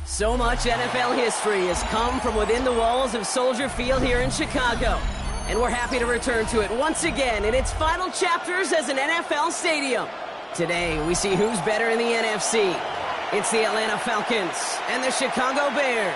So much NFL history has come from within the walls of Soldier Field here in Chicago. And we're happy to return to it once again in its final chapters as an NFL stadium. Today, we see who's better in the NFC. It's the Atlanta Falcons and the Chicago Bears.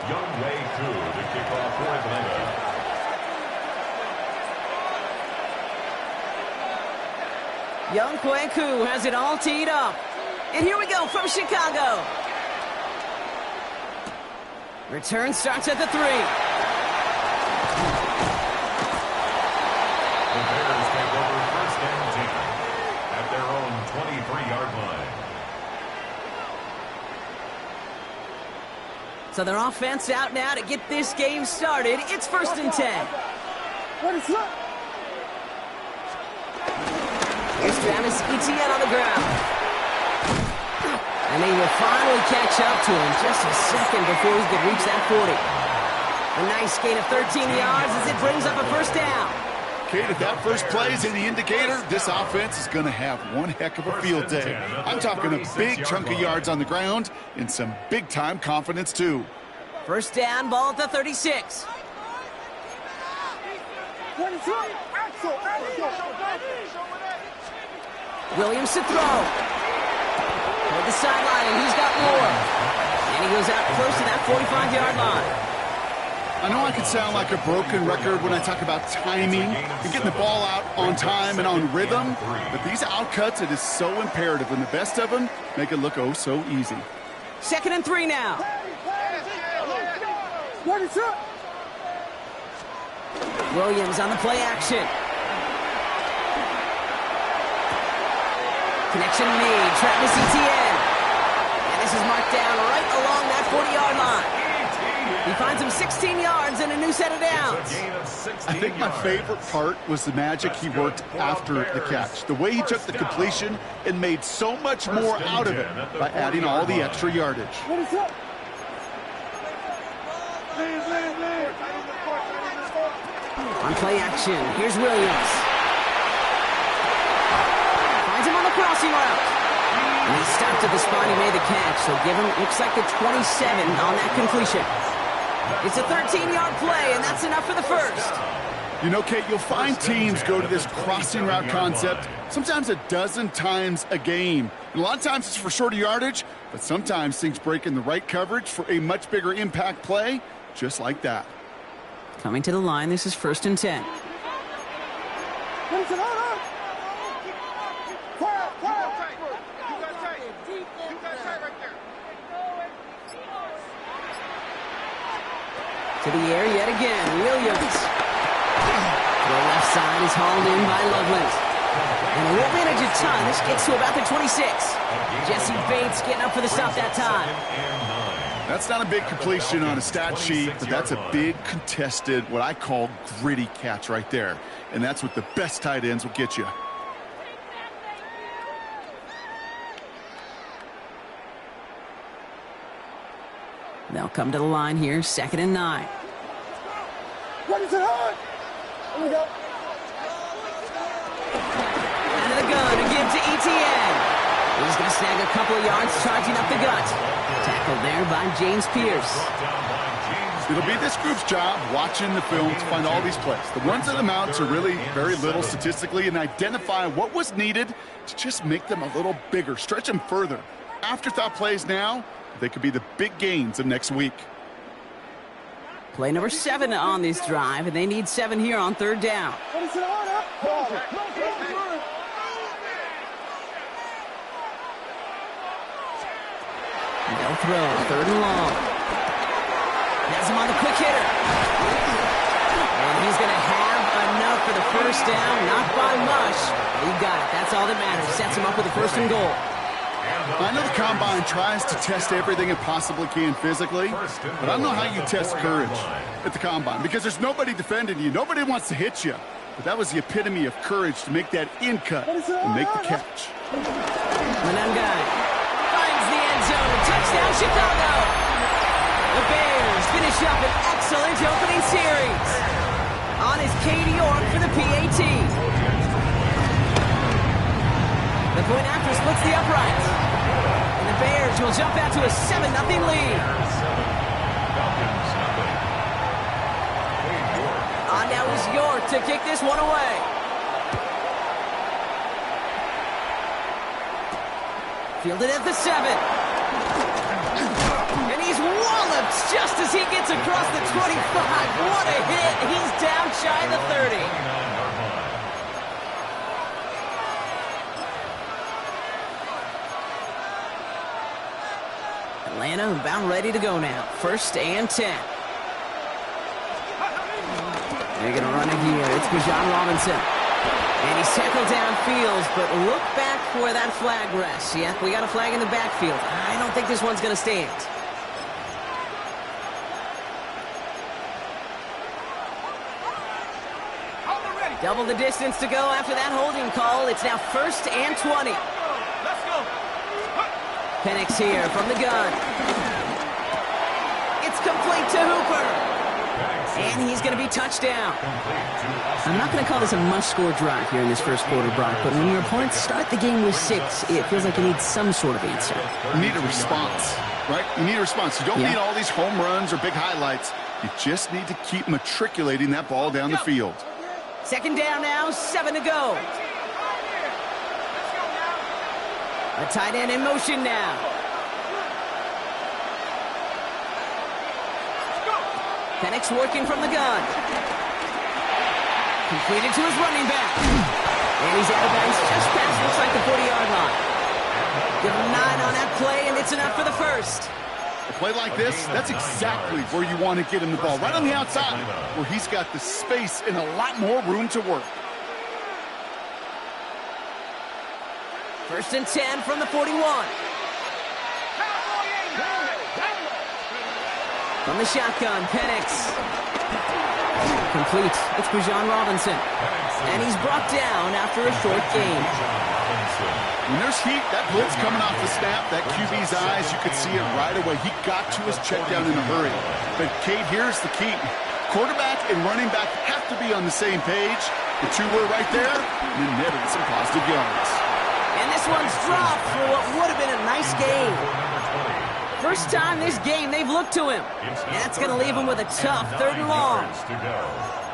Young Way Koo to kick off for Atlanta. Young Koo has it all teed up. And here we go from Chicago. Return starts at the 3. The Bears take over first and 10 at their own 23-yard line. So their offense out now to get this game started. It's first and 10. What is up? Here's Travis Etienne on the ground. And they will finally catch up to him just a second before he could reach that 40. A nice gain of 13 yards as it brings up a first down. Kate, if that first play is any indicator, this offense is going to have one heck of a field day. I'm talking a big chunk of yards on the ground and some big-time confidence, too. First down, ball at the 36. Williams to throw. Toward the sideline, and he's got more. And he goes out close to that 45-yard line. I know I could sound like a broken record when I talk about timing and getting the ball out on time and on rhythm, but these outcuts, it is so imperative, and the best of them make it look oh so easy. Second and 3 now. What is up? Williams on the play action. Connection made. Travis Etienne. And this is marked down right along that 40-yard line. He finds him 16 yards and a new set of downs. I think my favorite part was the magic he worked after the catch. The way he took the completion and made so much more out of it by adding all the extra yardage. What is up? On play action, here's Williams. Finds him on the crossing route. And he stopped at the spot he made the catch, so give him, looks like the 27 on that completion. It's a 13-yard play, and that's enough for the first. You know, Kate, you'll find teams go to this crossing route concept sometimes a dozen times a game. And a lot of times it's for shorter yardage, but sometimes things break in the right coverage for a much bigger impact play, just like that. Coming to the line, this is first and 10. To the air yet again, Williams. The left side is hauled in by Loveland. And it won't manage a ton. This gets to about the 26. Jesse Bates getting up for the stop that time. That's not a big completion on a stat sheet, but that's a big contested, what I call gritty catch right there. And that's what the best tight ends will get you. They'll come to the line here, second and 9. What is it on? Here we go. Out of the gun to give to Etienne. He's going to snag a couple of yards, charging up the gut. Tackled there by James Pierce. It'll be this group's job watching the film to find all these plays. The ones that amount to really very little statistically and identify what was needed to just make them a little bigger, stretch them further. Afterthought plays now, they could be the big gains of next week. Play number 7 on this drive, and they need 7 here on 3rd down. What is it on? They'll throw, 3rd and long. Has him on the quick hitter. And he's going to have enough for the 1st down, not by much. He got it. That's all that matters. Sets him up with a 1st and goal. I know the Combine tries to test everything it possibly can physically, but I don't know how you test courage at the Combine because there's nobody defending you. Nobody wants to hit you. But that was the epitome of courage to make that in cut and make the catch. Menengai finds the end zone. Touchdown, Chicago! The Bears finish up an excellent opening series. On is Katie York for the PAT. The point after splits the uprights. And the Bears will jump out to a 7-0 lead. On now is York to kick this one away. Fielded at the 7. And he's walloped just as he gets across the 25. What a hit. He's down shy of the 30. Atlanta about ready to go now. 1st and 10. They're going to run it here. It's Bijan Robinson. And he's tackled downfield, but look back where that flag rests. Yeah, we got a flag in the backfield. I don't think this one's going to stand. Double the distance to go after that holding call. It's now 1st and 20. Let's go. Penix here from the gun. It's complete to Hooper. And he's going to be touchdown. I'm not going to call this a must-score drive here in this 1st quarter, Brock, but when your opponents start the game with 6, it feels like you need some sort of answer. You need a response, right? You need a response. You don't need all these home runs or big highlights. You just need to keep matriculating that ball down the field. 2nd down now, 7 to go. A tight end in motion now. Penix working from the gun. Completed to his running back. And he's out of bounds just past, looks like the 40-yard line. Give him 9 on that play, and it's enough for the 1st. A play like this, that's exactly where you want to get him the ball. Right on the outside, where he's got the space and a lot more room to work. 1st and 10 from the 41. From the shotgun, Penix. Complete. It's Bijan Robinson. And he's brought down after a short gain. When there's heat, that blitz coming off the snap, that QB's eyes, you could see it right away. He got to his check down in a hurry. But, Kate, here's the key. Quarterback and running back have to be on the same page. The 2 were right there, and then netted some positive yards. And this one's dropped for what would have been a nice game. First time this game they've looked to him. And that's going to leave him with a tough 3rd and long.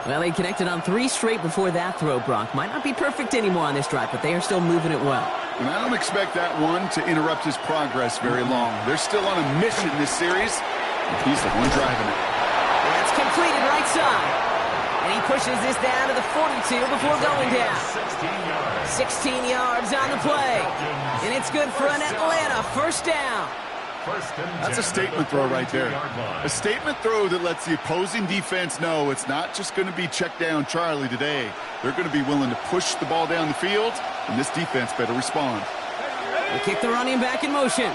Well, he connected on 3 straight before that throw, Brock. Might not be perfect anymore on this drive, but they are still moving it well. And I don't expect that one to interrupt his progress very long. They're still on a mission this series, and he's the one driving it. And that's completed right side. And he pushes this down to the 42 before going down. 16 yards on the play. And it's good for an Atlanta 1st down. That's a statement throw right there. A statement throw that lets the opposing defense know it's not just going to be check down Charlie today. They're going to be willing to push the ball down the field, and this defense better respond. They kick the running back in motion.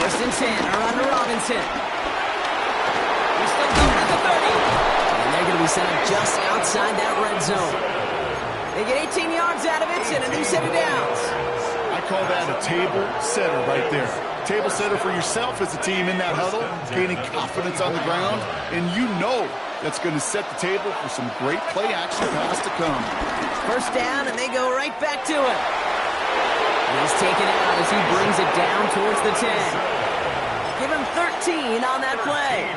1st and 10, around to Robinson. He's still going at the 30. And they're going to be set up just outside that red zone. They get 18 yards out of it and a new set of downs. I call that a table setter right there. Table setter for yourself as a team in that huddle, gaining confidence on the ground, and you know that's going to set the table for some great play action pass to come. 1st down, and they go right back to it. And he's taken out as he brings it down towards the 10. Give him 13 on that play,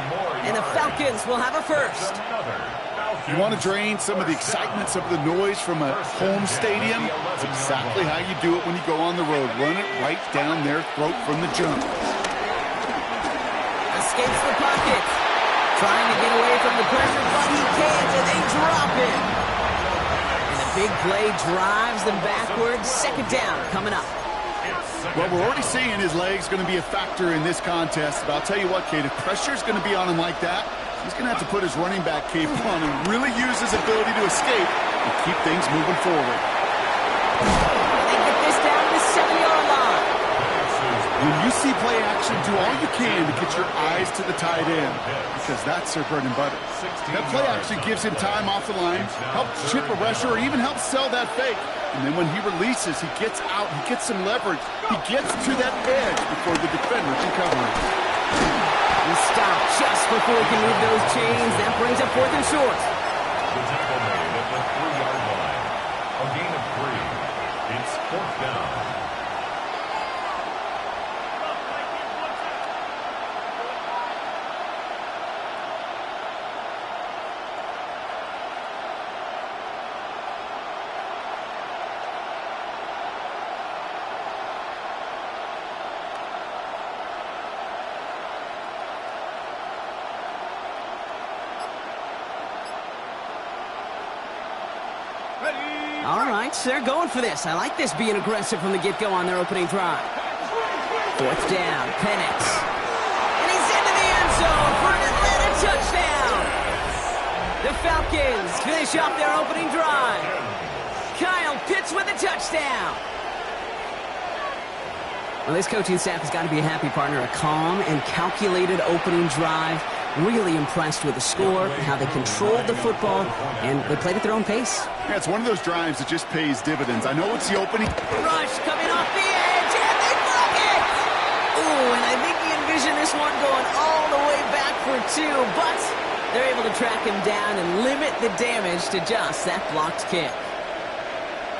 and the Falcons will have a 1st. You want to drain some of the excitement, some of the noise from a home stadium? It's exactly how you do it when you go on the road. Run it right down their throat from the jump. Escapes the pocket. Trying to get away from the pressure, but he can't, and they drop it. And the big play drives them backwards. Second down coming up. Well, we're already seeing his legs going to be a factor in this contest. But I'll tell you what, Kate, if pressure is going to be on him like that, he's going to have to put his running back cape on and really use his ability to escape and keep things moving forward. They get this down to the 7-yard line. When you see play action, do all you can to get your eyes to the tight end, because that's their bread and butter. That play action gives him time off the line, helps chip a rusher, or even helps sell that fake. And then when he releases, he gets out, he gets some leverage. He gets to that edge before the defender can cover him. He stopped just before he can move those chains. That brings up 4th and short. The tackle made at the 3-yard line. A gain of 3. It's 4th down. All right, so they're going for this. I like this being aggressive from the get-go on their opening drive. 4th down, Penix. And he's into the end zone for an Atlanta touchdown. The Falcons finish off their opening drive. Kyle Pitts with a touchdown. Well, this coaching staff has got to be a happy partner. A calm and calculated opening drive. Really impressed with the score, how they controlled the football, and they played at their own pace. Yeah, it's one of those drives that just pays dividends. I know it's the opening. Rush coming off the edge, and they block it! Ooh, and I think he envisioned this one going all the way back for 2, but they're able to track him down and limit the damage to just that blocked kick.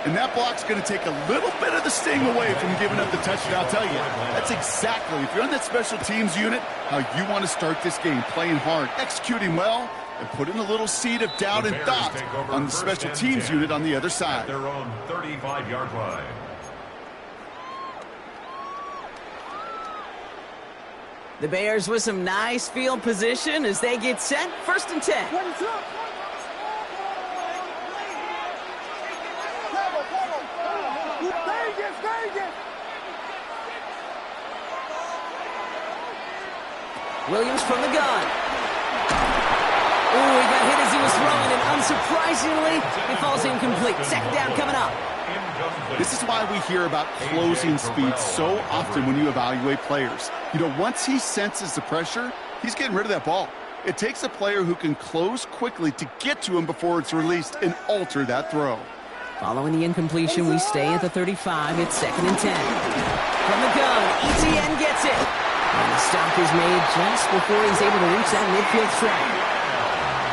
And that block's going to take a little bit of the sting away from giving up the touchdown. I'll tell you, that's exactly, if you're on that special teams unit, how you want to start this game, playing hard, executing well, and putting a little seed of doubt and thought on the special teams unit on the other side. At their own 35-yard line. The Bears with some nice field position as they get set. 1st and 10. Williams from the gun. Ooh, he got hit as he was throwing, and unsurprisingly, he falls incomplete. 2nd down coming up. This is why we hear about closing speed so often when you evaluate players. You know, once he senses the pressure, he's getting rid of that ball. It takes a player who can close quickly to get to him before it's released and alter that throw. Following the incompletion, we stay at the 35. It's 2nd and 10. From the gun, ETN gets it. And the stop is made just before he's able to reach that midfield track.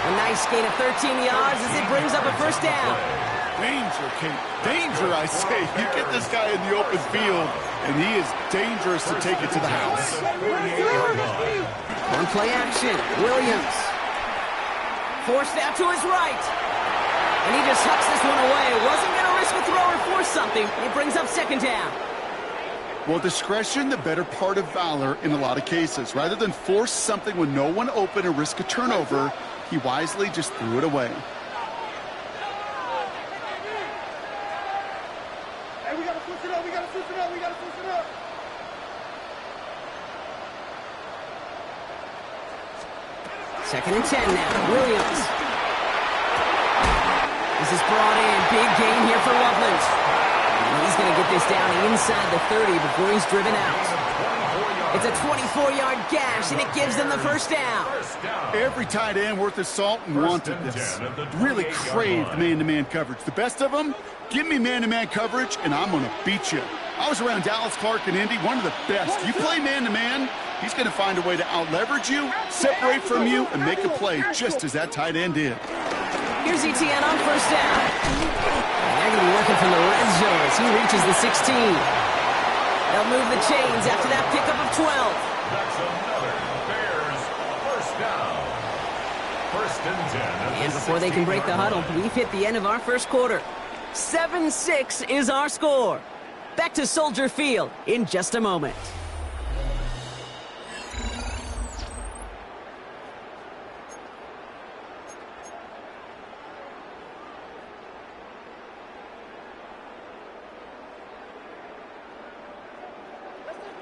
A nice gain of 13 yards as it brings up a 1st down. Danger, Kate. Danger, I say. You get this guy in the open field, and he is dangerous to take it to the house. On play action, Williams. Forced out to his right. And he just hucks this one away. Wasn't going to risk a throw or force something. It brings up 2nd down. Well, discretion, the better part of valor in a lot of cases. Rather than force something when no one open and risk a turnover, he wisely just threw it away. Hey, we got to switch it up. We got to switch it up. We got to switch it up. Second and 10 now. Williams. This is brought in. Big gain here for Loveland. He's going to get this down inside the 30 before he's driven out. It's a 24-yard gash, and it gives them the 1st down. Every tight end worth his salt wanted this. Really craved man-to-man coverage. The best of them, give me man-to-man coverage, and I'm going to beat you. I was around Dallas Clark and Indy, one of the best. You play man-to-man, he's going to find a way to out-leverage you, separate from you, and make a play just as that tight end did. Here's ETN on 1st down. They're going to be working from the red zone as he reaches the 16. They'll move the chains after that pickup of 12. That's another Bears 1st down. 1st and 10. And before they can break the huddle, we've hit the end of our 1st quarter. 7-6 is our score. Back to Soldier Field in just a moment.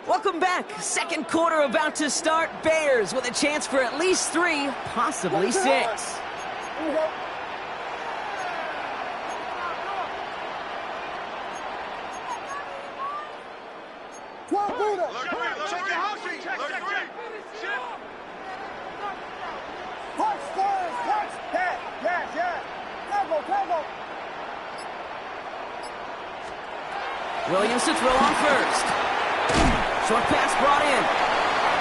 Welcome back. Second quarter about to start. Bears with a chance for at least 3, possibly 6. Here we go. Check your house sheet. Check. Touch. Yeah. Tackle. Williams to throw on first. Short pass brought in.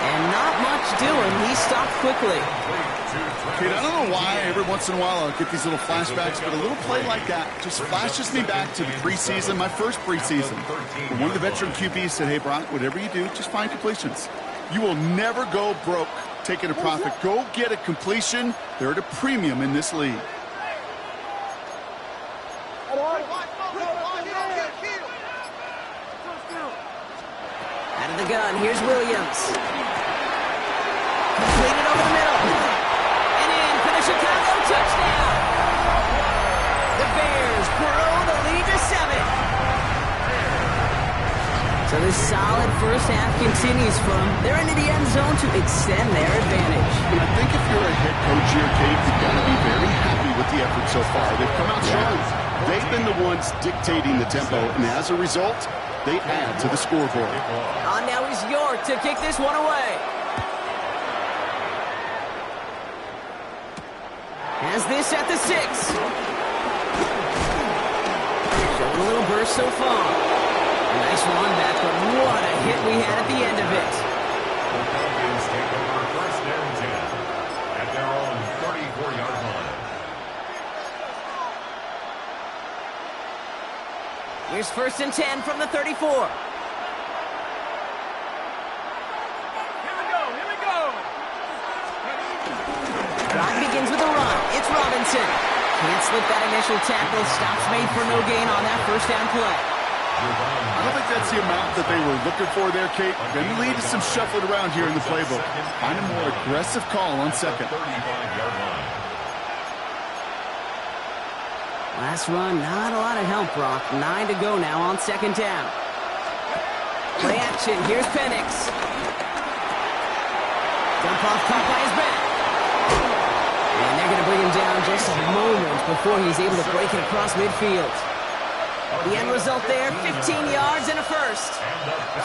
And not much doing. He stopped quickly. Kate, I don't know why every once in a while I'll get these little flashbacks, but a little play like that just flashes me back to the preseason, my first preseason. But one of the veteran QBs said, hey, Brock, whatever you do, just find completions. You will never go broke taking a profit. Go get a completion. They're at a premium in this league. Out of the gun, here's Williams. Completed over the middle. And in for the Chicago touchdown. The Bears grow the lead to 7. So this solid first half continues from they're into the end zone to extend their advantage. I think if you're a head coach here, Kate, you've got to be very happy with the effort so far. They've come out strong. They've been the ones dictating the tempo, and as a result, they add to the scoreboard. On now is York to kick this one away. Has this at the 6. Showing a little burst so far. Nice run back, but what a hit we had at the end of it. The Falcons take over first and 10 at their own 34-yard line. Here's first and 10 from the 34. Drive begins with a run. It's Robinson. Can't slip that initial tackle. Stops made for no gain on that first down play. I don't think that's the amount that they were looking for there, Kate. Then the lead is some shuffling around here in the playbook. Find a more aggressive call on second. 35-yard line. Last run, not a lot of help, Brock. 9 to go now on second down. Play action. Here's Penix. Dump off caught by his back. And they're going to bring him down just a moment before he's able to break it across midfield. The end result there, 15 yards and a first.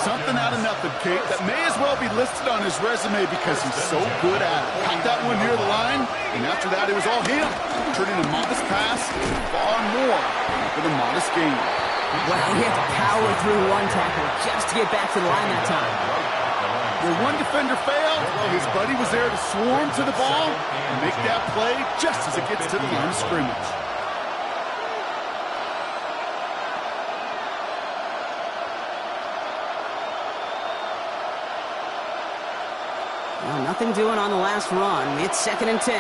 Something out of nothing, Kate, that may as well be listed on his resume because he's so good at it. Caught that one near the line, and after that, it was all him. Turning a modest pass, far more with a modest gain. Wow, he had to power through one tackle just to get back to the line that time. Where one defender failed, his buddy was there to swarm to the ball and make that play just as it gets to the line of scrimmage. Well, nothing doing on the last run. It's second and 10.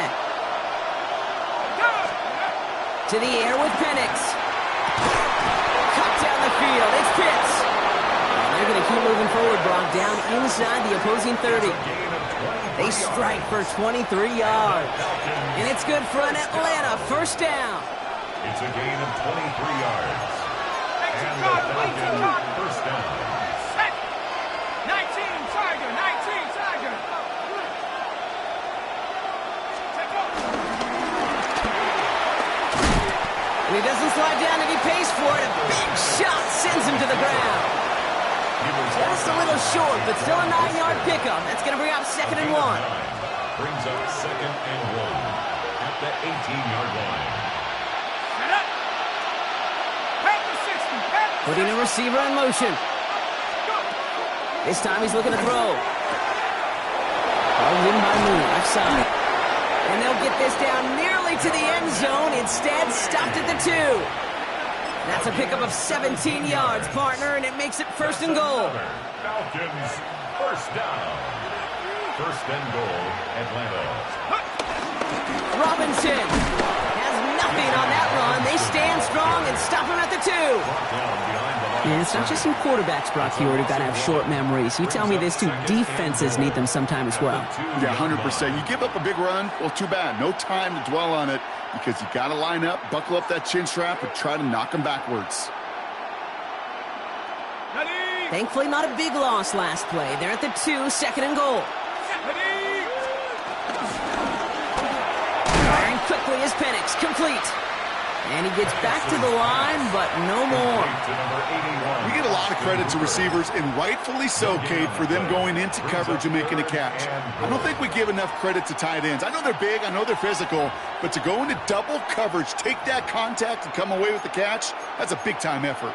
To the air with Penix. Cut down the field. It's Pitts. And they're going to keep moving forward, Brock, down inside the opposing 30. They strike for 23 yards. And it's good for an Atlanta first down. It's a gain of 23 yards. And the Falcons first down. 19 Tiger. And he doesn't slide down and he pays for it. A big shot sends him to the ground. Just a little short, but still a 9-yard pickup. That's going to bring up second and 1. Brings up second and 1 at the 18-yard line. Set up. Back to 60. Putting a receiver in motion. This time he's looking to throw. Called in by Moon, left side. And they'll get this down nearly to the end zone. Instead, stopped at the 2. That's a pickup of 17 yards, partner, and it makes it first and goal. Falcons first down. First and goal, Atlanta. Robinson has nothing on that run. They stand strong and stop him at the 2. And it's not just some quarterbacks, Brock, here who've got to have short memories. You tell me this too, defenses need them sometime as well. Yeah, 100%. You give up a big run, well, too bad. No time to dwell on it because you got to line up, buckle up that chin strap, and try to knock them backwards. Ready, Thankfully, not a big loss last play. They're at the 2, second and goal. Firing quickly is Penix, complete. And he gets back to the line, but no more. We get a lot of credit to receivers, and rightfully so, Kate, for them going into coverage and making a catch. I don't think we give enough credit to tight ends. I know they're big, I know they're physical, but to go into double coverage, take that contact, and come away with the catch, that's a big-time effort.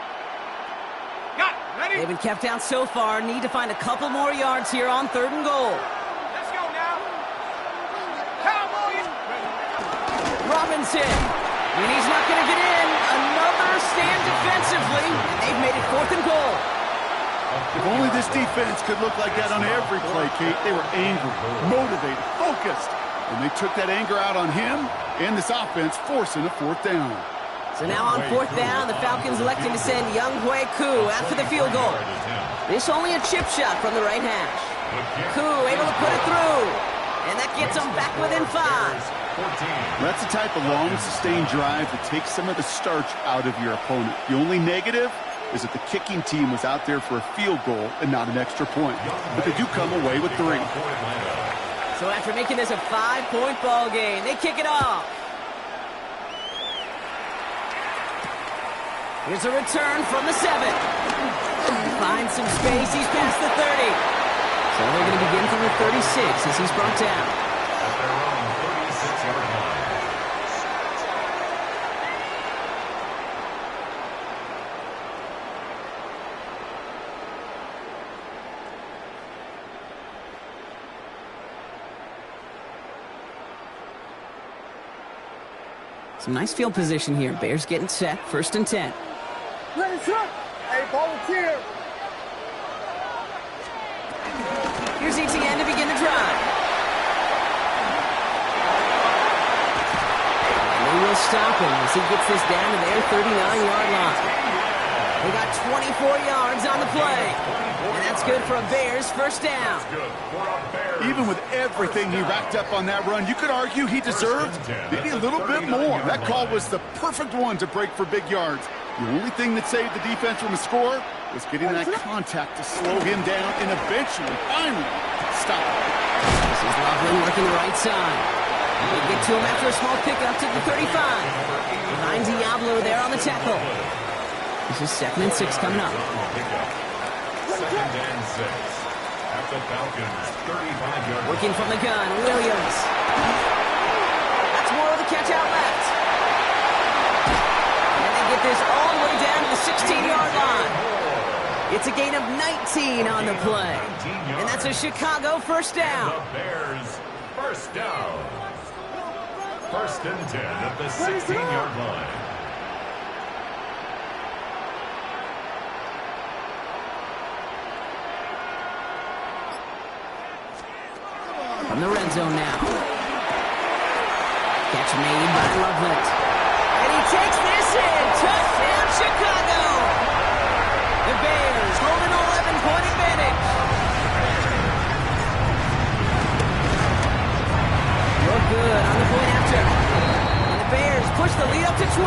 Got it. Ready? They've been kept out so far. Need to find a couple more yards here on 3rd and goal. Let's go now. Cowboys. Robinson. And he's not going to get in. Another stand defensively. And they've made it 4th and goal. If only this defense could look like that on every play, Kate. They were angry, motivated, focused. And they took that anger out on him and this offense, forcing a 4th down. So now on 4th down, the Falcons electing to send Younghoe Koo after the field goal. This only a chip shot from the right hash. Koo able to put it through. And that gets them back within 5. That's the type of long, sustained drive that takes some of the starch out of your opponent. The only negative is that the kicking team was out there for a field goal and not an extra point. But they do come away with 3. So after making this a 5-point ball game, they kick it off. Here's a return from the 7. Finds some space. He's past the 30. So they're going to begin from the 36 as he's brought down. Some nice field position here. Bears getting set. 1st and 10. Ready, truck. Hey, volunteer. Here's ETN to begin the drive. And they will stop him as he gets this down to their 39-yard line. They got 24 yards on the play. And that's good for a Bears 1st down. Even with everything he racked up on that run, you could argue he deserved maybe a little bit more. That call was the perfect one to break for big yards. The only thing that saved the defense from a score was getting that contact to slow him down and eventually, finally, stop him. This is Loveland working the right side. They get to him after a small pickup to the 35. Behind Diablo there on the tackle. This is 2nd and 6 coming up. 2nd and 6. At the Falcons, 35-yard. Working from the gun, Williams. That's more of the catch out left. And they get this all the way down to the 16-yard line. It's a gain of 19 on the play. And that's a Chicago 1st down. The Bears, 1st down. 1st and 10 at the 16-yard line. From the red zone now. Catch made by Loveland. And he takes this in. Touchdown, Chicago. The Bears hold an 11-point advantage. Look good on the point after. And the Bears push the lead up to 12.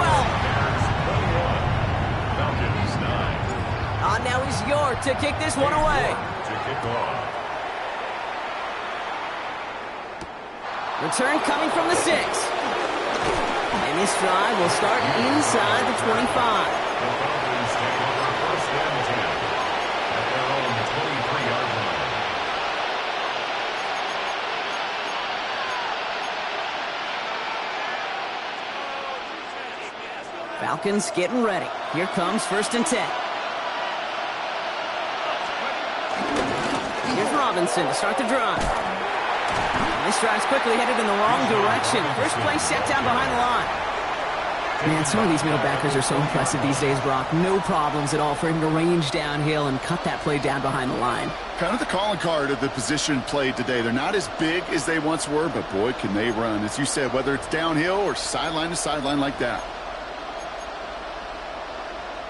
Falcons 9. Now he's York to kick this one away. To kick off. Return coming from the 6. And this drive will start inside the 25. The Falcons take over 1st and 10 at their own 23-yard line. Falcons getting ready. Here comes 1st and 10. Here's Robinson to start the drive. This drive's quickly headed in the wrong direction. First play set down behind the line. Man, some of these middle backers are so impressive these days, Brock. No problems at all for him to range downhill and cut that play down behind the line. Kind of the calling card of the position played today. They're not as big as they once were, but boy, can they run. As you said, whether it's downhill or sideline to sideline like that.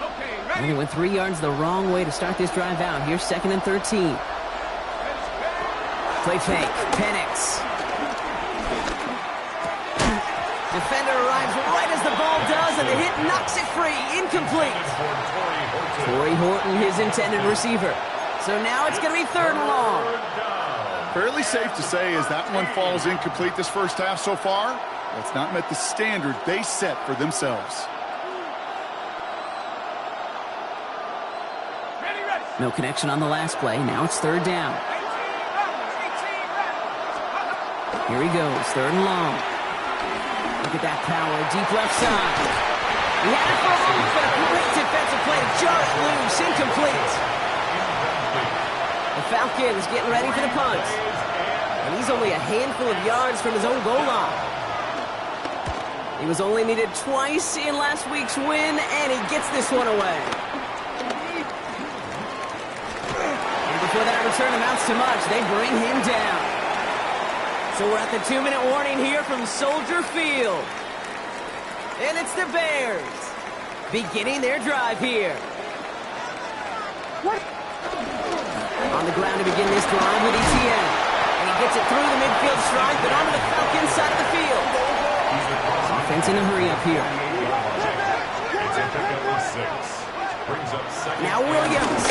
Okay, And ready? he went 3 yards the wrong way to start this drive out. Here's 2nd and 13. Play fake. Penix. Defender arrives right as the ball does, and they hit knocks it free. Incomplete. Torrey Horton, his intended receiver. So now it's going to be 3rd and long. Fairly safe to say as that one falls incomplete this first half so far, that's not met the standard they set for themselves. No connection on the last play. Now it's 3rd down. Here he goes, 3rd and long. Look at that power, deep left side. He had it for a moment, but a great defensive play to jar it loose, incomplete. The Falcons getting ready for the punt. And he's only a handful of yards from his own goal line. He was only needed twice in last week's win, and he gets this one away. And before that return amounts to much, they bring him down. So we're at the 2-minute warning here from Soldier Field. And it's the Bears beginning their drive here. On the ground to begin this drive with ETN. And he gets it through the midfield strike, but onto the Falcons side of the field. Offense in a hurry up here. Now Williams.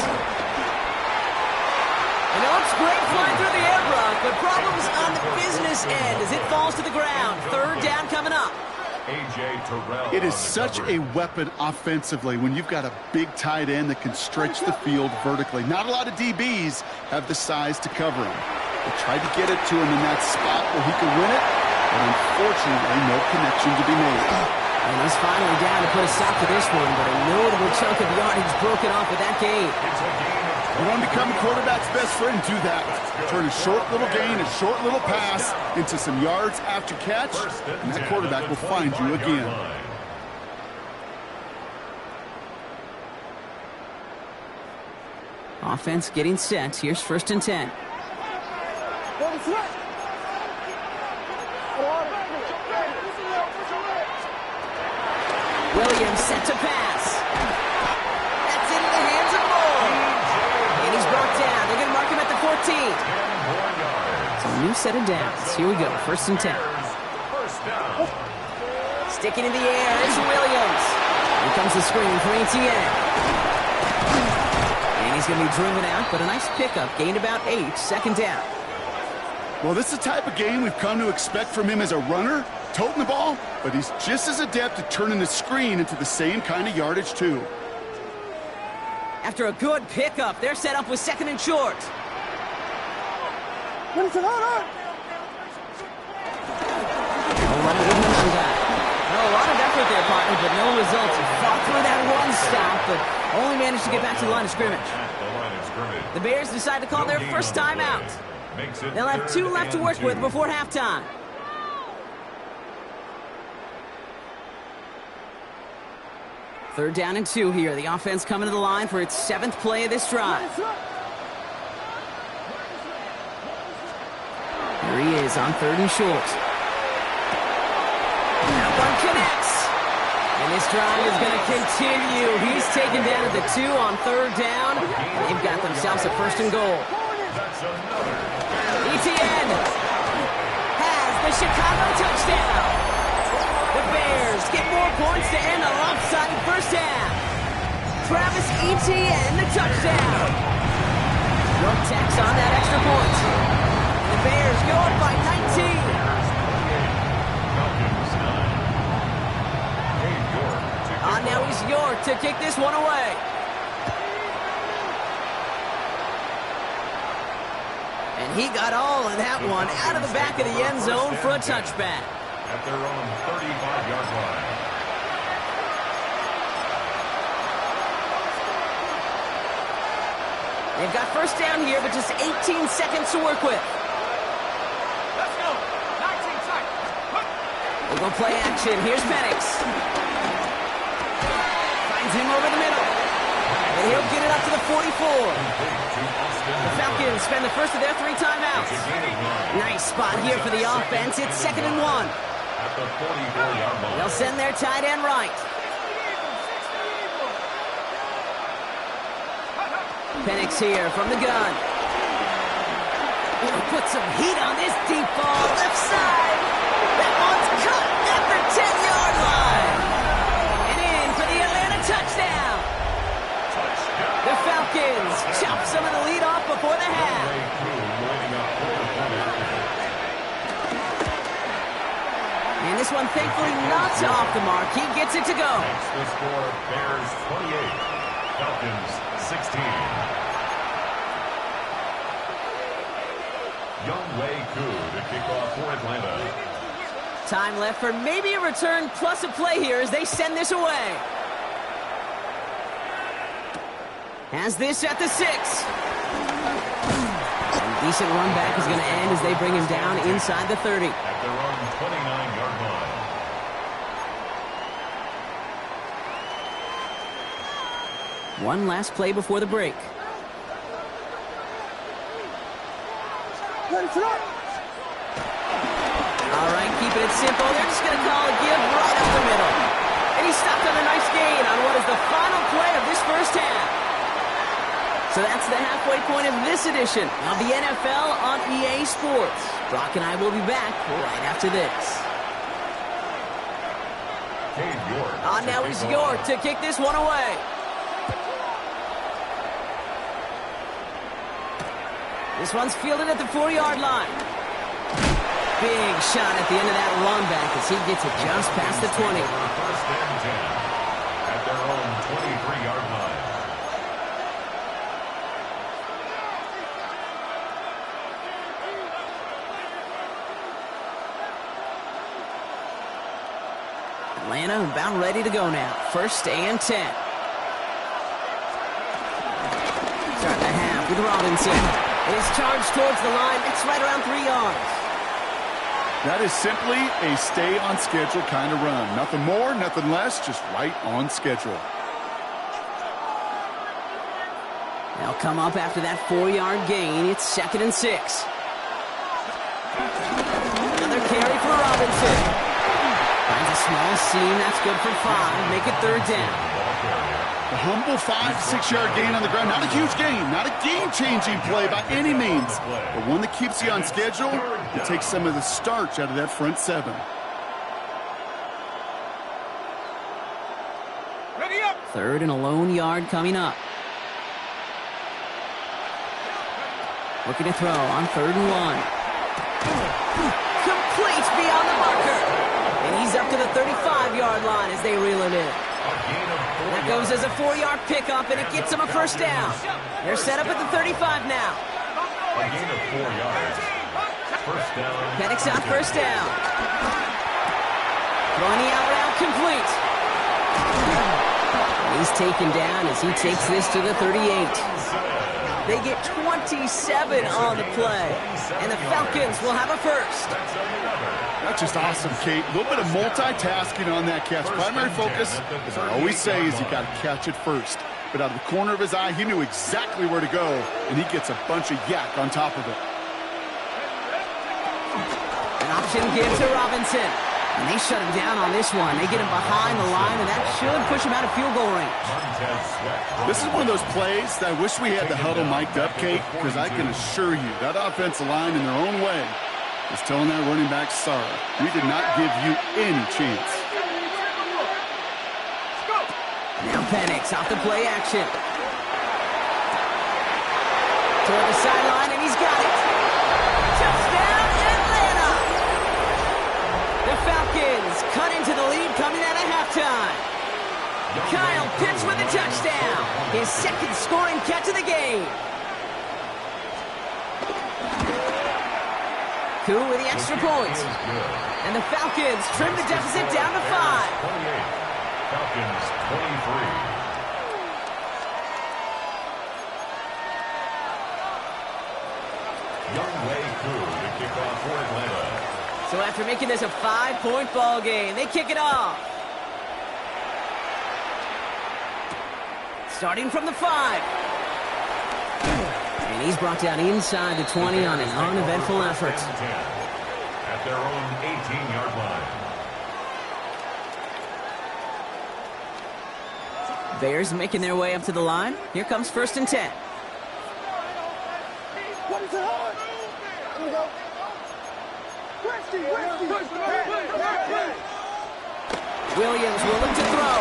And it looks great flying through the air, Brock, but problems on the business end as it falls to the ground. 3rd down coming up. It is such a weapon offensively when you've got a big tight end that can stretch the field vertically. Not a lot of DBs have the size to cover him. They tried to get it to him in that spot where he could win it, but unfortunately no connection to be made. And he's finally down to put a stop to this one, but a notable chunk of yardage broken off with that gain. You want to become a quarterback's best friend, do that. Turn a short little gain, a short little pass into some yards after catch, and that quarterback will find you again. Offense getting set. Here's 1st and 10. Williams set to pass. That's into the hands of Moore. And he's brought down. They're going to mark him at the 14. So a new set of downs. Here we go. 1st and 10. Sticking in the air is Williams. Here comes the screen for ETN. And he's going to be driven out, but a nice pickup. Gained about 8. 2nd down. Well, this is the type of game we've come to expect from him as a runner, toting the ball, but he's just as adept at turning the screen into the same kind of yardage, too. After a good pickup, they're set up with 2nd and short. A lot of effort there, partner, but no results. Fought through that one stop, but only managed to get back to the line of scrimmage. The Bears decide to call their first timeout. They'll have 2 left to work with before halftime. Third down and 2 here. The offense coming to the line for its 7th play of this drive. Here he is on 3rd and short. That one connects. And this drive is going to continue. He's taken down at the 2 on 3rd down. They've got themselves a 1st and goal. ETN has the Chicago touchdown. The Bears get more points to end a lopsided first half. Travis Etienne, the touchdown. No tax on that extra point. The Bears go up by 19. Now he's York to kick this one away. And he got all of that one out of the back of the end zone for a touchback. At their own 35-yard line. They've got first down here, but just 18 seconds to work with. Let's go. 19 seconds. We'll go play action. Here's Penix. Finds him over the middle. And he'll get it up to the 44. The Falcons spend the first of their 3 timeouts. Nice spot here for the offense. It's 2nd and 1. They'll send their tight end right. Penix here from the gun. He'll put some heat on this deep ball. Left side. That one's cut at the 10-yard line. And Falcons chop some of the lead off before the half. And this one, thankfully, not off the mark. He gets it to go. The score, Bears 28, Falcons 16. Younghoe Koo to kick off for Atlanta. Time left for maybe a return plus a play here as they send this away. Has this at the 6. And decent run back is going to end as they bring him down inside the 30. At their own 29-yard line. One last play before the break. All right, keeping it simple. They're just going to call a give right up the middle. And he stopped on a nice gain on what is the final play of this first half. So that's the halfway point of this edition of the NFL on EA Sports. Brock and I will be back right after this. Now it's York to kick this one away. This one's fielded at the 4-yard line. Big shot at the end of that run back as he gets it just past the 20. First and 10 at their own 23-yard line. Atlanta about ready to go now. First and 10. Starting the half with Robinson. Is charged towards the line. It's right around 3 yards. That is simply a stay-on-schedule kind of run. Nothing more, nothing less, just right on schedule. They'll come up after that 4-yard gain. It's 2nd and 6. Another carry for Robinson. Finds a small seam. That's good for 5. Make it 3rd down. A humble 5-6-yard gain on the ground. Not a huge gain. Not a game-changing play by any means. But one that keeps you on schedule and takes some of the starch out of that front 7. Ready up. 3rd and a lone yard coming up. Looking to throw on 3rd and 1. Complete beyond the marker. And he's up to the 35-yard line as they reel him in. That goes as a 4-yard pickup, and it gets him a first down. They're set up at the 35 now. A gain of 4 yards. First down. Penix on first down. Running out route complete. He's taken down as he takes this to the 38. They get 27 on the play, and the Falcons will have a first. That's just awesome, Kate. A little bit of multitasking on that catch. Primary focus, as I always say, is you got to catch it first. But out of the corner of his eye, he knew exactly where to go, and he gets a bunch of yak on top of it. An option give to Robinson. And they shut him down on this one. They get him behind the line, and that should push him out of field goal range. This is one of those plays that I wish we had the huddle mic'd up, Kate, because I can assure you that offensive line in their own way is telling that running back, sorry, we did not give you any chance. Now Penix off the play action. Toward the sideline, and he's got it. Touchdown, Atlanta! The Falcons cut into the lead coming out of halftime. Kyle Pitts with a touchdown. His 2nd scoring catch of the game. Koo with the extra point. And the Falcons trim the deficit down to 5. 28. Falcons 23. Younghoe Koo to kick off for Atlanta. So after making this a 5-point ball game, they kick it off. Starting from the 5. And he's brought down inside the 20 on an uneventful effort. At their own 18-yard line. Bears making their way up to the line. Here comes 1st and 10. What is it on? Here we go. Williams will look to throw.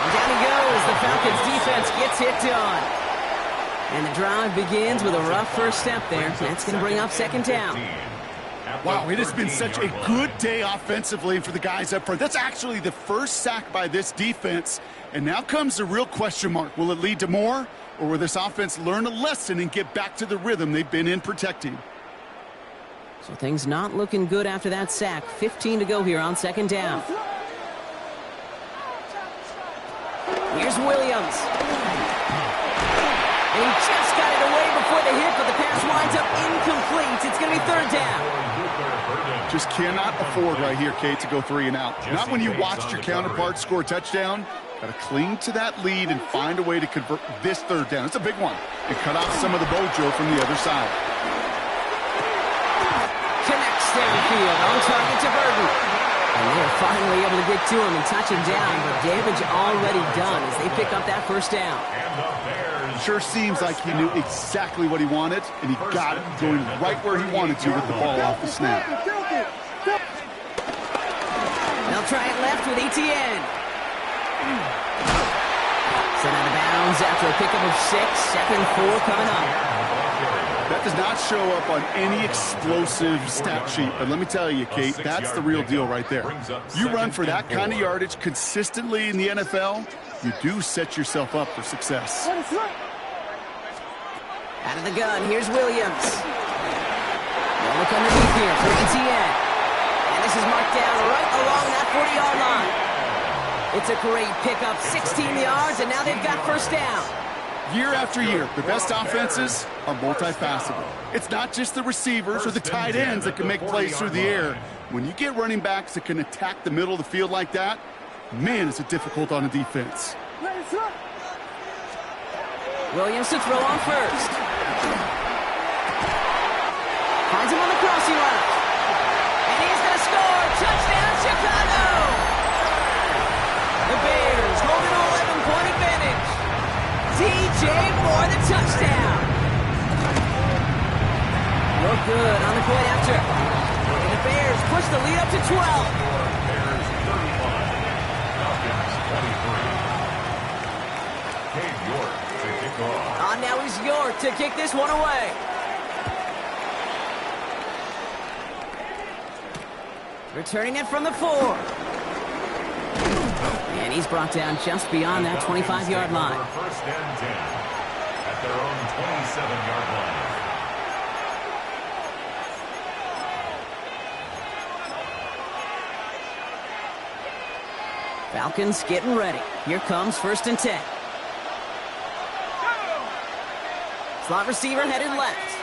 And down he goes. The Falcons defense defense gets hit on. And the drive begins with a rough first step there. That's going to bring up second down. Wow, it has been such a good day offensively for the guys up front. That's actually the first sack by this defense. And now comes the real question mark. Will it lead to more? Or will this offense learn a lesson and get back to the rhythm they've been in protecting? So things not looking good after that sack. 15 to go here on second down. Here's Williams. And he just got it away before the hit, but the pass winds up incomplete. It's going to be third down. Just cannot afford right here, Kate, to go 3 and out. Not when you watched your counterparts score a touchdown. Got to cling to that lead and find a way to convert this third down. It's a big one. And cut off some of the mojo from the other side. Connects downfield, on target to Burton. And they're finally able to get to him and touch him down, but damage already done as they pick up that first down. Sure seems like he knew exactly what he wanted, and he got it going right where he wanted to with the ball off the snap. They'll try it left with Etienne. Sent out of bounds after a pickup of 6. 2nd 4 coming up. That does not show up on any explosive stat sheet, but let me tell you, Kate, that's the real deal right there. You run for that kind of yardage consistently in the NFL, you do set yourself up for success. Out of the gun, here's Williams. They'll look underneath here for Etienne. And this is marked down right along that 40-yard line. It's a great pickup, 16 yards, and now they've got first down. Year after year, the best offenses are multifaceted. It's not just the receivers or the tight ends that can make plays through the air. When you get running backs that can attack the middle of the field like that, man, is it difficult on a defense. Williams to throw on first. Finds him on the crossing route. And he's going to score. Touchdown, Chicago! The Bears hold an 11-point advantage. DJ for the touchdown. Look good on the point after. And the Bears push the lead up to 12. Bears 35, Falcons 23. Cade York to kick off. On now is York to kick this one away. Returning it from the 4. And he's brought down just beyond that 25-yard line. First and 10 at their own 27-yard line. Falcons getting ready. Here comes first and 10. Slot receiver headed left.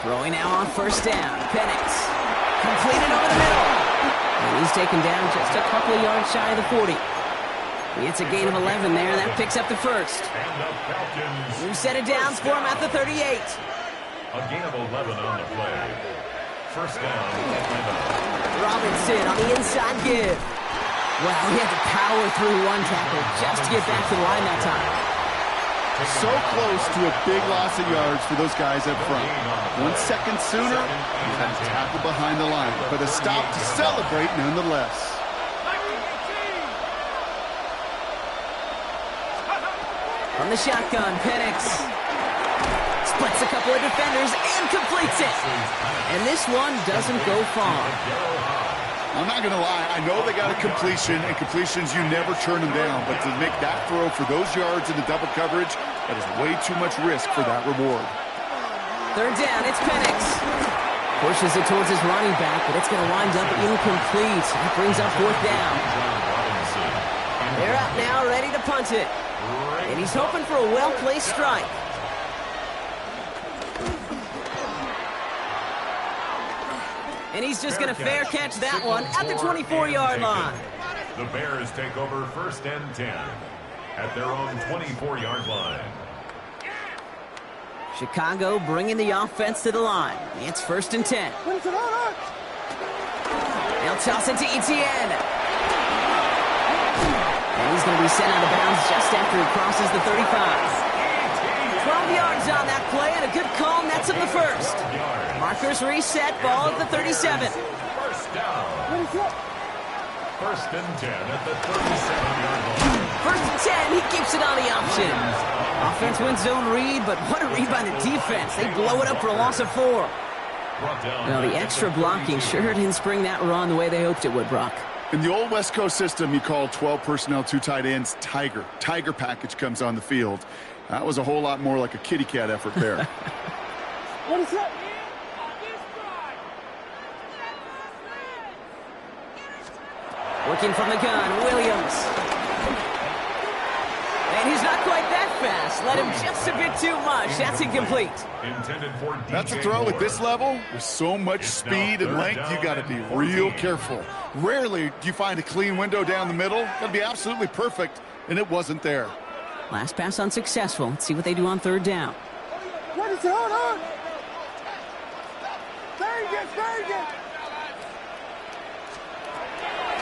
Throwing now on first down. Penix. Completed over the middle. And he's taken down just a couple of yards shy of the 40. It's a gain of 11 there. That picks up the first. And the Falcons. New set of downs for him at the 38. A gain of 11 on the play. First down, Atlanta. Robinson on the inside give. Well, he had to power through one tackle just to get back to the line that time. So close to a big loss of yards for those guys up front. 1 second sooner, he had to tackle behind the line, but a stop to celebrate nonetheless. From the shotgun, Penix splits a couple of defenders and completes it. And this one doesn't go far. I'm not going to lie, I know they got a completion, and completions, you never turn them down. But to make that throw for those yards in the double coverage, that is way too much risk for that reward. Third down, it's Penix. Pushes it towards his running back, but it's going to wind up incomplete. That brings up fourth down. They're up now, ready to punt it. And he's hoping for a well-placed strike. And he's just going to fair catch that one at the 24-yard line. The Bears take over first and 10 at their own 24-yard line. Chicago bringing the offense to the line. It's first and 10. They'll toss it to Etienne. And he's going to be sent out of bounds just after he crosses the 35. 12 yards on that play, and a good call nets him the first. Markers reset, ball at the 37. First down. First and 10 at the 37-yard line. keeps it on the option. Offense wins zone read, but what a read by the defense. They blow it up for a loss of 4. Well, the extra blocking sure didn't spring that run the way they hoped it would, Brock. In the old West Coast system, you call 12 personnel, 2 tight ends, Tiger. Tiger package comes on the field. That was a whole lot more like a kitty cat effort there. What is that? Working from the gun, Williams. And he's not quite that fast. Let him just a bit too much. That's incomplete. That's a throw at this level. With so much speed and length, you got to be real careful. Rarely do you find a clean window down the middle. Got to be absolutely perfect, and it wasn't there. Last pass unsuccessful. Let's see what they do on 3rd down. What is it? Hold on. Very good, very good.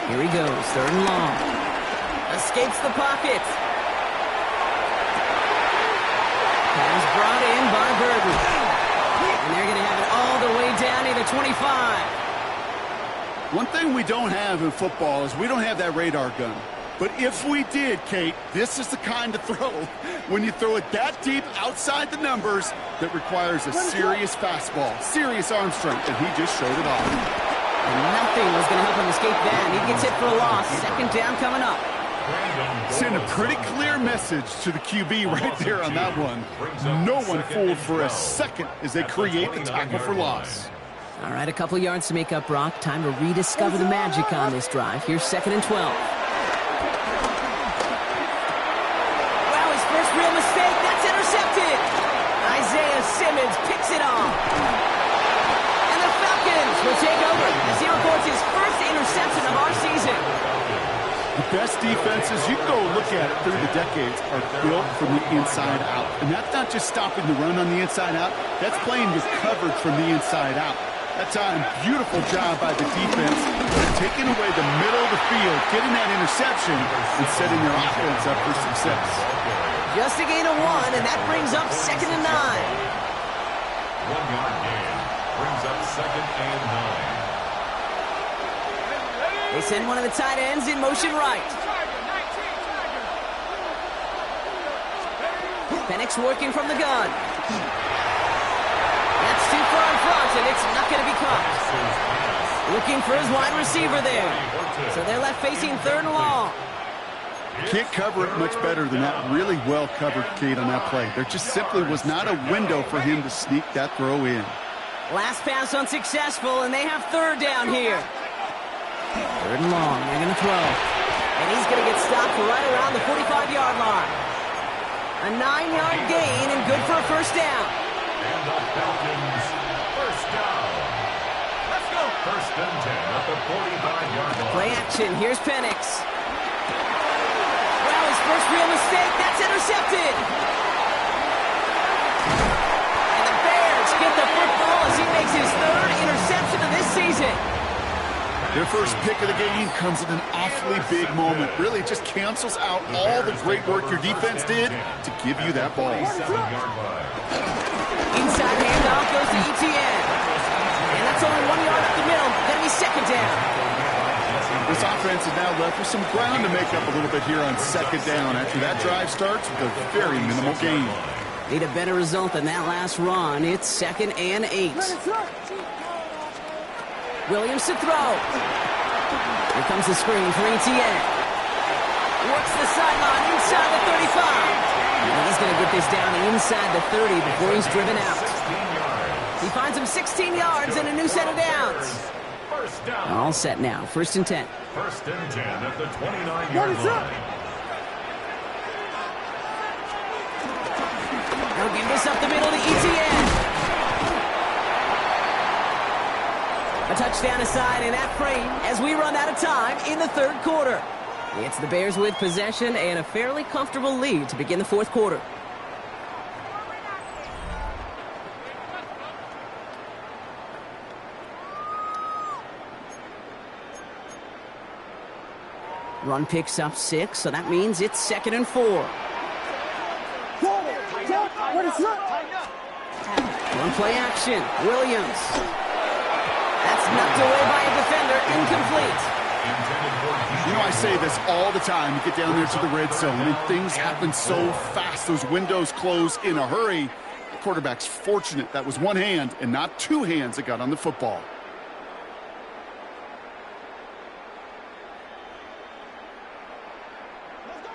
Here he goes, 3rd and long. Escapes the pocket. Pass brought in by Burton. And they're going to have it all the way down to the 25. One thing we don't have in football is we don't have that radar gun. But if we did, Kate, this is the kind of throw, when you throw it that deep outside the numbers, that requires a serious fastball, serious arm strength, and he just showed it off. And nothing was going to help him escape that. He gets hit for a loss. 2nd down coming up. Send a pretty clear message to the QB right there on that one. No one fooled for a second as they create the tackle for loss. All right, a couple yards to make up, Brock. Time to rediscover the magic on this drive. Here's 2nd and 12. Wow, his first real mistake. That's intercepted. Isaiah Simmons picks it off. And the Falcons will take over as he records his first interception of our season. The best defenses, you can go look at it through the decades, are built from the inside out. And that's not just stopping the run on the inside out. That's playing with coverage from the inside out. That time, beautiful job by the defense, taking away the middle of the field, getting that interception, and setting their offense up for success. Just a gain of 1, and that brings up 2nd and 9. 1-yard gain brings up 2nd and 9. They send one of the tight ends in motion right. Penix working from the gun. That's too far in front, and it's not going to be caught. Looking for his wide receiver there. So they're left facing 3rd and long. Can't cover it much better than that. Really well covered, Kate, on that play. There just simply was not a window for him to sneak that throw in. Last pass unsuccessful, and they have 3rd down here. 3rd and long, they're going to throw. And he's going to get stopped right around the 45-yard line. A 9-yard gain and good for a 1st down. And the Falcons, 1st down. Let's go. 1st and 10 at the 45-yard line. Play action, here's Penix. Well, his first real mistake, that's intercepted. And the Bears get the football as he makes his 3rd interception of this season. Their first pick of the game comes at an awfully big moment. Really just cancels out all the great work your defense did to give you that ball. Inside handoff goes to ETN. And that's only 1 yard up the middle. Gonna be 2nd down. This offense is now left with some ground to make up a little bit here on 2nd down after that drive starts with a very minimal gain. Need a better result than that last run. It's 2nd and 8. Williams to throw. Here comes the screen for ETN. Works the sideline inside the 35. And he's going to get this down inside the 30 before he's driven out. He finds him 16 yards and a new set of downs. All set now. 1st and 10. 1st and 10 at the 29-yard line. They'll give this up the middle to ETN. A touchdown aside in that frame as we run out of time in the 3rd quarter. It's the Bears with possession and a fairly comfortable lead to begin the 4th quarter. Run picks up 6, so that means it's 2nd and 4. Run play action. Williams. That's knocked away by a defender. Incomplete. You know, I say this all the time. You get down there to the red zone, and things happen so fast. Those windows close in a hurry. The quarterback's fortunate that was one hand and not two hands that got on the football.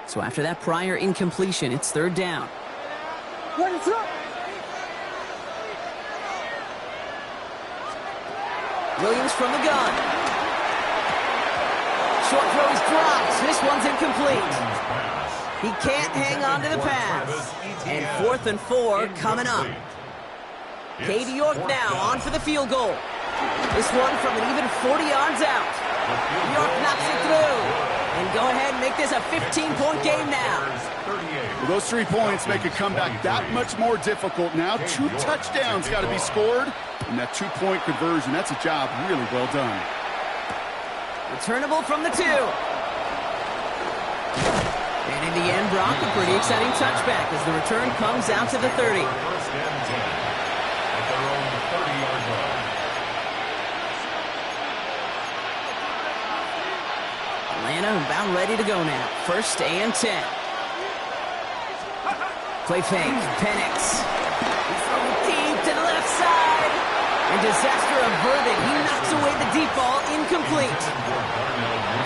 So after that prior incompletion, it's third down. Williams from the gun. Short throw is dropped. This one's incomplete. He can't hang on to the pass. And 4th and 4 coming up. Katie York now on for the field goal. This one from an even 40 yards out. York knocks it through. And go ahead and make this a 15-point game now. Well, those 3 points make a comeback that much more difficult now. 2 touchdowns got to be scored. And that 2-point conversion, that's a job really well done. Returnable from the 2. And in the end, Brock, a pretty exciting touchback as the return comes out to the 30. Atlanta about ready to go now. 1st and 10. Play fake. Penix. He's throwing deep to the left side. And disaster averted. He knocks away the deep ball. Incomplete.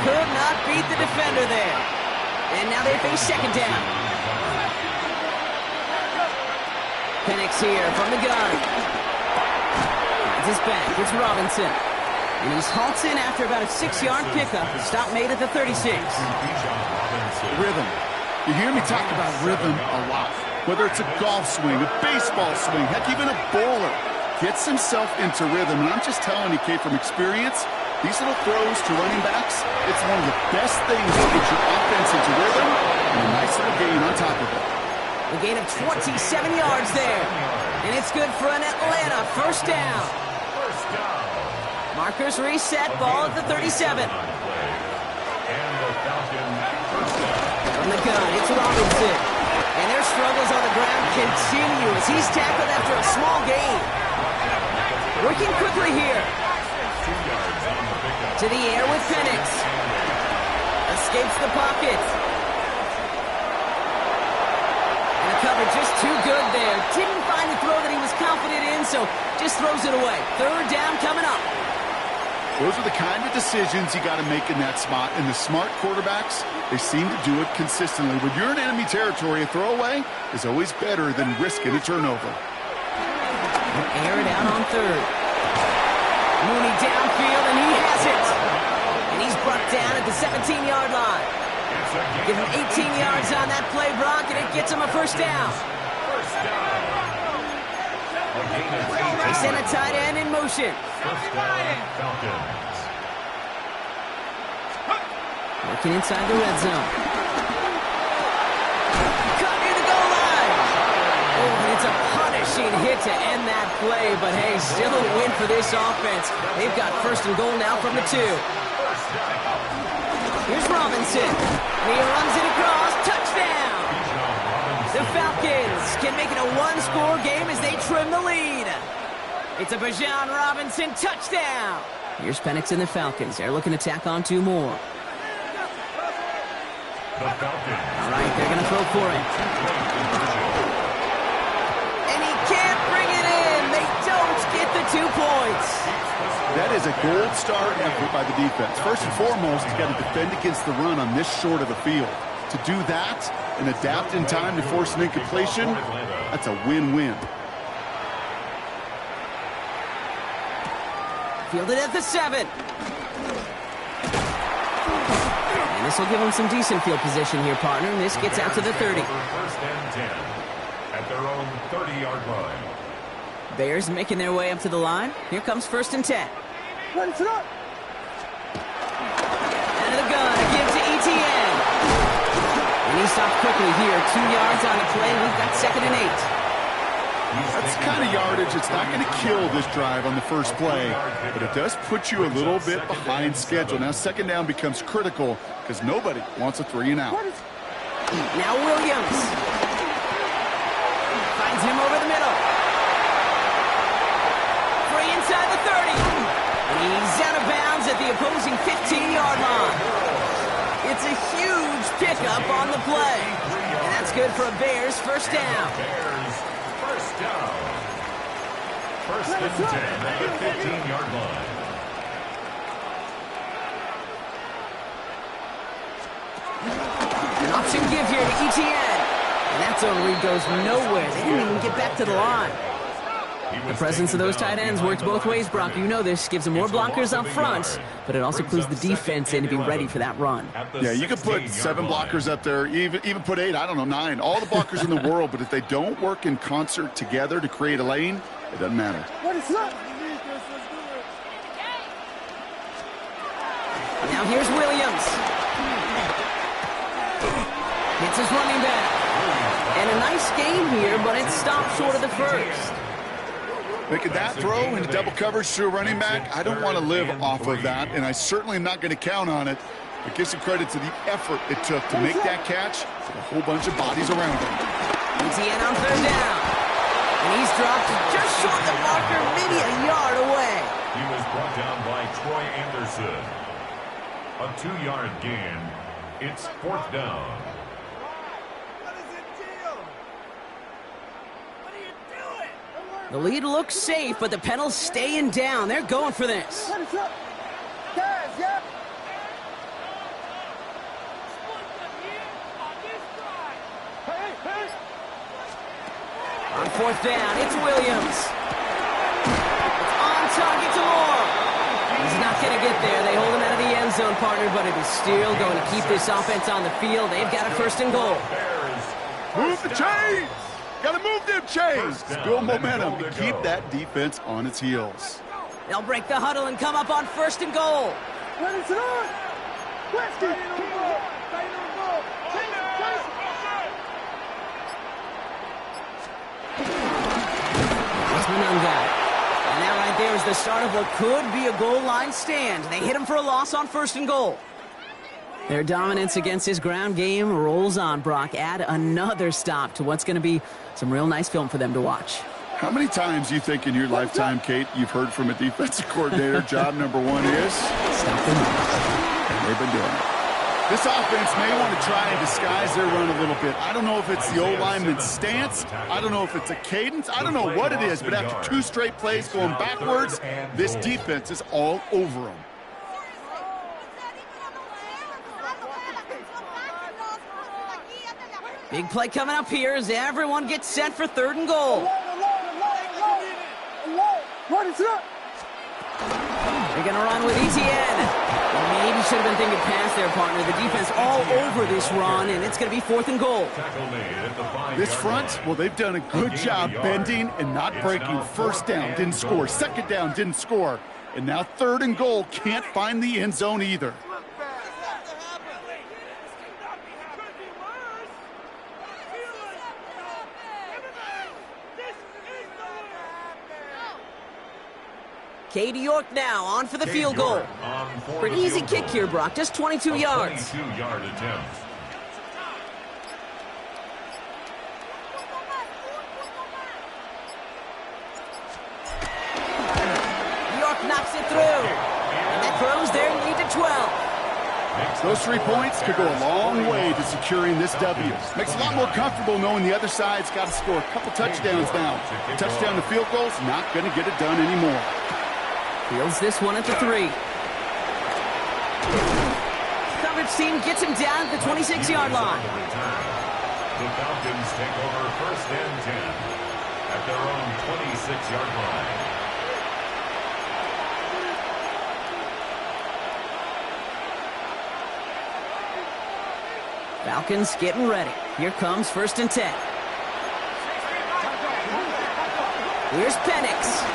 Could not beat the defender there. And now they face 2nd down. Penix here from the gun. Finds his back. It's Robinson. And he's halted after about a 6-yard pickup. Stop made at the 36. Rhythm. You hear me talk about rhythm a lot. Whether it's a golf swing, a baseball swing, heck, even a bowler. Gets himself into rhythm. And I'm just telling you, Kate, from experience, these little throws to running backs, it's one of the best things to get your offense into rhythm and a nice little gain on top of it. A gain of 27 yards there. And it's good for an Atlanta 1st down. Markers reset, ball at the 37. From the gun, it's Robinson. And their struggles on the ground continue as he's tackled after a small gain. Working quickly here. To the air with Penix. Escapes the pocket. And the cover just too good there. Didn't find the throw that he was confident in, so just throws it away. 3rd down coming up. Those are the kind of decisions you got to make in that spot. And the smart quarterbacks, they seem to do it consistently. When you're in enemy territory, a throwaway is always better than risking a turnover. Air it out on 3rd. Mooney downfield, and he has it. And he's brought down at the 17-yard line. Give him 18 yards on that play, Brock, and it gets him a 1st down. They send a tight end in motion. Working inside the red zone. Cut near the goal line. Oh, and it's a punishing hit to end that play, but hey, still a win for this offense. They've got 1st and goal now from the 2. Here's Robinson. And he runs it across. Touchdown. The Falcons can make it a 1-score game as they trim the lead. It's a Bijan Robinson touchdown. Here's Penix and the Falcons. They're looking to tack on 2 more. All right, they're going to throw for it. And he can't bring it in. They don't get the 2 points. That is a gold star effort by the defense. First and foremost, you got to defend against the run on this short of the field. To do that and adapt in time to force an incompletion, that's a win-win. Fielded at the 7. And this will give them some decent field position here, partner. And this gets out to the 30. 1st and 10 at their own 30-yard line. Bears making their way up to the line. Here comes 1st and 10. Ready, set up. Out of the gun, give to ETN. And he stopped quickly here. 2 yards on the play. We've got 2nd and 8. That's the kind of yardage that's not going to kill this drive on the first play, but it does put you a little bit behind schedule. Now 2nd down becomes critical because nobody wants a 3 and out. Now Williams. Finds him over the middle. Free inside the 30. And he He's out of bounds at the opposing 15-yard line. It's a huge pickup on the play. And that's good for a Bears first down. Bears first down. First and 10 at the 15-yard line. An option give here to ETN. And that zone read goes nowhere. They didn't even get back to the line. The presence of those tight ends works both ways, Brock. You know this. Gives them more blockers up front, but it also clues the defense in to be ready for that run. Yeah, you could put 7 blockers up there, even put 8, I don't know, 9. All the blockers in the world, but if they don't work in concert together to create a lane, it doesn't matter. Now here's Williams. Hits his running back. And a nice game here, but it stopped short of the first. Making that throw into double coverage to a running back, I don't want to live off of that, and I certainly am not going to count on it. But give some credit to the effort it took to make that catch with a whole bunch of bodies around him. ETN on third down. And he's dropped just short of the marker, maybe a yard away. He was brought down by Troy Anderson. A 2-yard gain. It's fourth down. The lead looks safe, but the Penals staying down. They're going for this. Guys, yeah. On fourth down, it's Williams. It's on target to Moore. He's not going to get there. They hold him out of the end zone, partner, but it is still going to keep this offense on the field. They've got a first and goal. Move the chains! Got to move them chains! Build momentum to keep that defense on its heels. They'll break the huddle and come up on first and goal. Let's run! Westy! It's Manunga. And that right there is the start of what could be a goal line stand. They hit him for a loss on first and goal. Their dominance against his ground game rolls on, Brock. Add another stop to what's going to be some real nice film for them to watch. How many times do you think in your lifetime, Kate, you've heard from a defensive coordinator, job number 1 is? Stop them. And they've been doing it. This offense may want to try and disguise their run a little bit. I don't know if it's the O-lineman's stance. I don't know if it's a cadence. I don't know what it is, but after 2 straight plays going backwards, this defense is all over them. Big play coming up here as everyone gets set for third and goal. What is up? They're going to run with ETN. Maybe should have been thinking past their partner. The defense all over this run, and it's going to be fourth and goal. This front, well, they've done a good job bending and not breaking. First down, didn't score. Second down, didn't score. And now third and goal, can't find the end zone either. Katie York now on for the field goal. Pretty easy kick here, Brock. Just 22 yards. 22-yard attempt. York knocks it through. And that grows their lead to 12. Those 3 points could go a long way to securing this W. Makes it a lot more comfortable knowing the other side's got to score a couple touchdowns now. A touchdown to field goal's not going to get it done anymore. Fields this one at the 3. Coverage team gets him down at the 26-yard line. The Falcons take over first and 10 at their own 26-yard line. Falcons getting ready. Here comes first and 10. Here's Penix.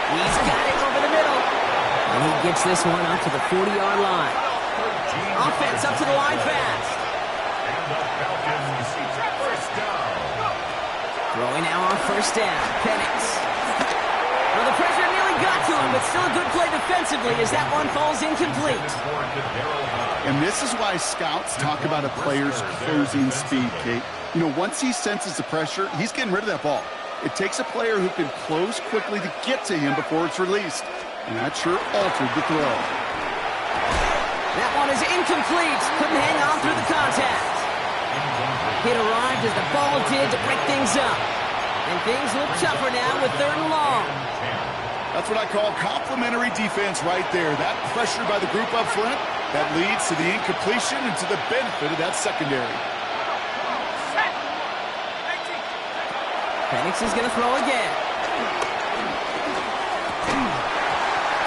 He's got it over the middle. And he gets this one up to the 40-yard line. Offense up to the line fast. And the Falcons first down. Throwing now on first down. Penix. Well, the pressure nearly got to him, but still a good play defensively as that one falls incomplete. And this is why scouts talk about a player's closing speed, Kate. You know, once he senses the pressure, he's getting rid of that ball. It takes a player who can close quickly to get to him before it's released. And that sure altered the throw. That one is incomplete. Couldn't hang on through the contact. It arrived as the ball did to break things up. And things look tougher now with 3rd and long. That's what I call complimentary defense right there. That pressure by the group up front, that leads to the incompletion and to the benefit of that secondary. Penix is going to throw again.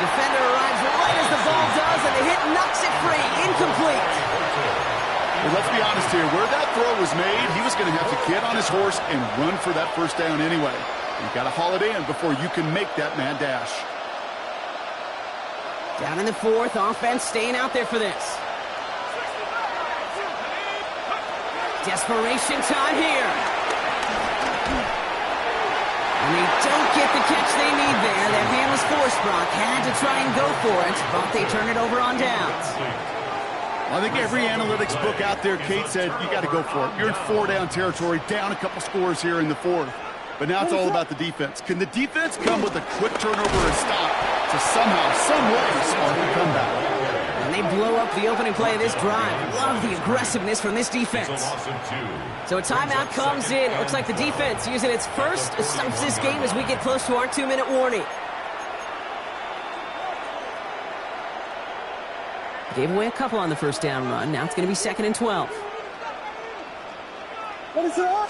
Defender arrives right as the ball does, and the hit knocks it free. Incomplete. Well, let's be honest here. Where that throw was made, he was going to have to get on his horse and run for that first down anyway. You've got to haul it in before you can make that mad dash. Down in the 4th, offense staying out there for this. Desperation time here. And they don't get the catch they need there. Their hand was forced, Brock. Had to try and go for it, but they turn it over on downs. I think every analytics book out there, Kate, said you got to go for it. You're in 4-down territory, down a couple scores here in the 4th. But now it's all about the defense. Can the defense come with a quick turnover and stop to somehow, some way, spark a comeback? And they blow up the opening play of this drive. Love the aggressiveness from this defense. So a timeout comes in. Looks like the defense using its first stops this game as we get close to our 2-minute warning. Gave away a couple on the first down run. Now it's going to be 2nd and 12. What is it?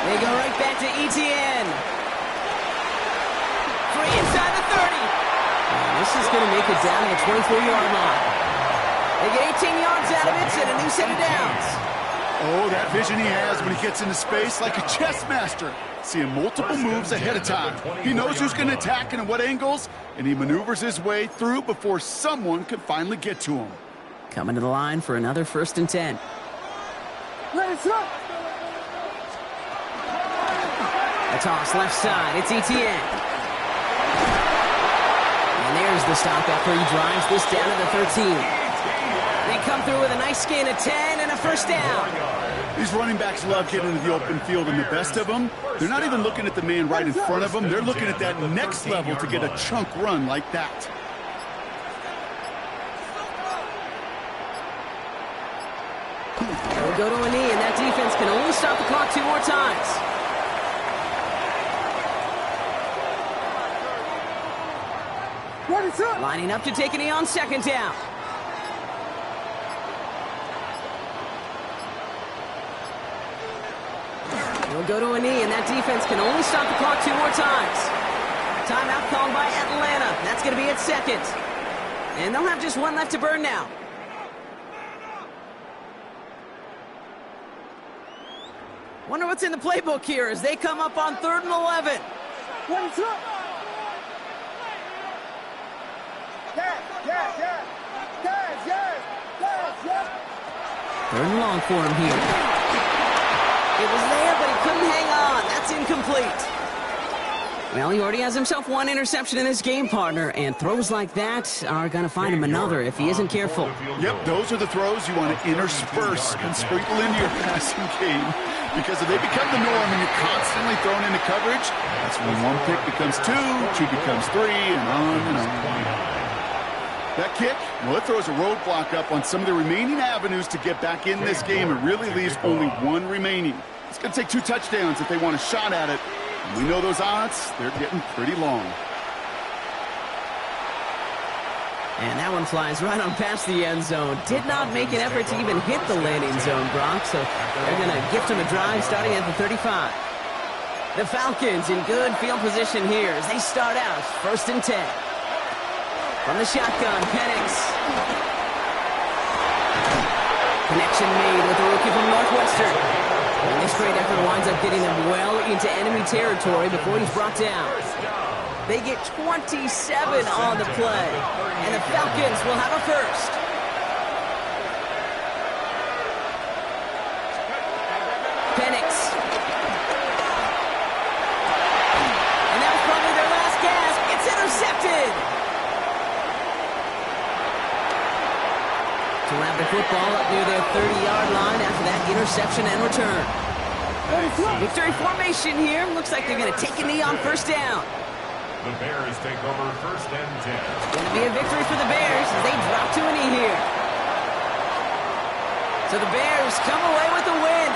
They go right back to ETN. Free inside the 30. And this is going to make it down to the 24-yard line. They get 18 yards out of it and a new set of downs. Oh, that vision he has when he gets into space like a chess master. Seeing multiple moves ahead of time. He knows who's going to attack and at what angles, and he maneuvers his way through before someone can finally get to him. Coming to the line for another 1st and 10. Let's go. A toss left side. It's ETN. And there's the stop after he drives this down to the 13. They come through with a nice gain of 10 and a first down. These running backs love getting into the open field, and the best of them, they're not even looking at the man right in front of them. They're looking at that next level to get a chunk run like that. They'll go to a knee, and that defense can only stop the clock 2 more times. What is up? Lining up to take a knee on 2nd down. They'll go to a knee, and that defense can only stop the clock 2 more times. Timeout called by Atlanta. That's going to be at 2nd. And they'll have just 1 left to burn now. Wonder what's in the playbook here as they come up on 3rd and 11. What is up? Yes. 3rd and long for him here. It was there, but he couldn't hang on. That's incomplete. Well, he already has himself 1 interception in this game, partner, and throws like that are going to find him another if he isn't careful. Yep, those are the throws you want to intersperse and sprinkle into your passing game, because if they become the norm and you're constantly thrown into coverage, that's when 1 pick becomes 2, 2 becomes 3, and on and on. That kick, well, it throws a roadblock up on some of the remaining avenues to get back in this game. It really leaves only 1 remaining. It's going to take 2 touchdowns if they want a shot at it. And we know those odds, they're getting pretty long. And that one flies right on past the end zone. Did not make an effort to even hit the landing zone, Brock, so they're going to gift him a drive starting at the 35. The Falcons in good field position here as they start out 1st and 10. From the shotgun, Penix. Connection made with the rookie from Northwestern. And this great effort winds up getting them well into enemy territory before he's brought down. They get 27 on the play, and the Falcons will have a first. Penix. And that was probably their last gasp. It's intercepted. To wrap the football up near their 30-yard line after that interception and return. Victory formation here. Looks like they're going to take a knee on first down. The Bears take over first and 10. It's going to be a victory for the Bears as they drop to a knee here. So the Bears come away with the win.